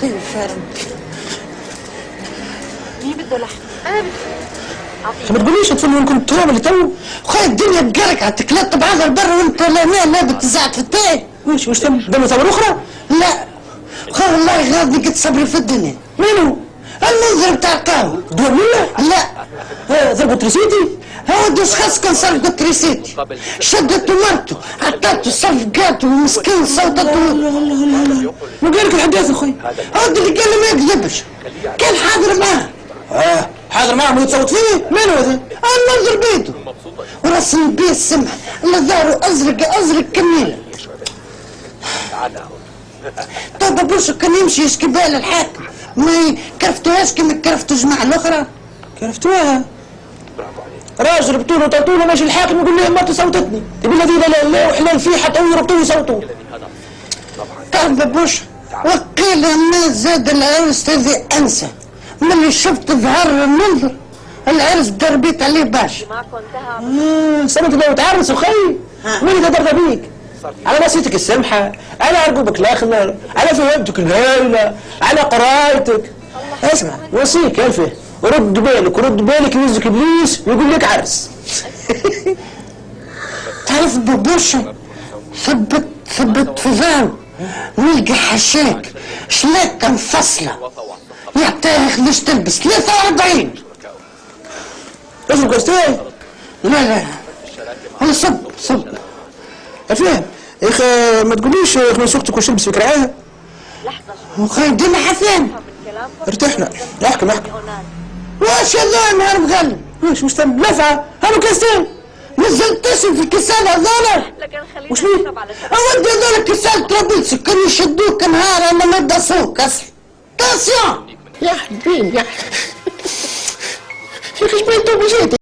طيب فارم مين بده لحم؟ انا بدي ما تقوليش تفل وين كنت تعمل تو. خويا الدنيا تقرك على تكلات بعض البر وانت لا بتزعت في التاي. وش تم دم ثمر اخرى؟ لا خويا والله غاضني قد صبري في الدنيا. منو؟ المنظر بتاع القهوة. دور منا؟ لا ضربوا تريسيتي؟ هو دوش خاص كان صرف تريسيتي شدته مرته عطاته صفقاته ومسكين صوتته. ما قال لك الحداث اخوي؟ هو اللي قال لي ما يكذبش كان حاضر معاه. حاضر معه ما يتصوت فيه؟ منو هذا؟ المنظر بيده ورسم بيه السمح اللي ظهره ازرق كميله. طب بوشو كان يمشي يشكي بها للحاكم ما كرفتوهاش كما كرفتوا الجماعه الاخرى. كرفتوها؟ راجل بطوله وطاطوله ماشي الحاكم يقول لي ما صوتتني يقول الذين لا وحلال فيه حتى يربطوه يصوتوا. طب بوشو وقيل ما زاد العرس هذه انسى ملي شفت ظهر المنظر العرس دربيت عليه باش. معكم انتهى. سنة لو تعرس اخي مين اللي درب بيك؟ على نصيتك السمحة، على عرقوبك الاخضر، على فهمتك الهايلة، على قرايتك. اسمع وصيك يلفه ورد بالك يوزك ابليس ويقول لك عرس. تعرف بوبوشو ثبت في ظهره نلقى حشاك شلاكة مفصلة يعطيها خليش تلبس 43. اسمه كاستاي؟ لا انا صب افهم يا اخي ما تقوليش خلي سوقتك وش تلبس فيك رعاية. لحظة وخي ديما حفان ارتحنا احكم واش هذا نهار مغلب وش تم لفعة هذا كاستاي نزلت تشرب في الكسال هذول. لكن خلينا وش مين؟ نشرب على اودي هذول الكسال ترابيلسي كانوا يشدوك نهار انا ما داسوك اصلا. تاسيون يا حبيبي يا اخي ايش بين تو بجيتي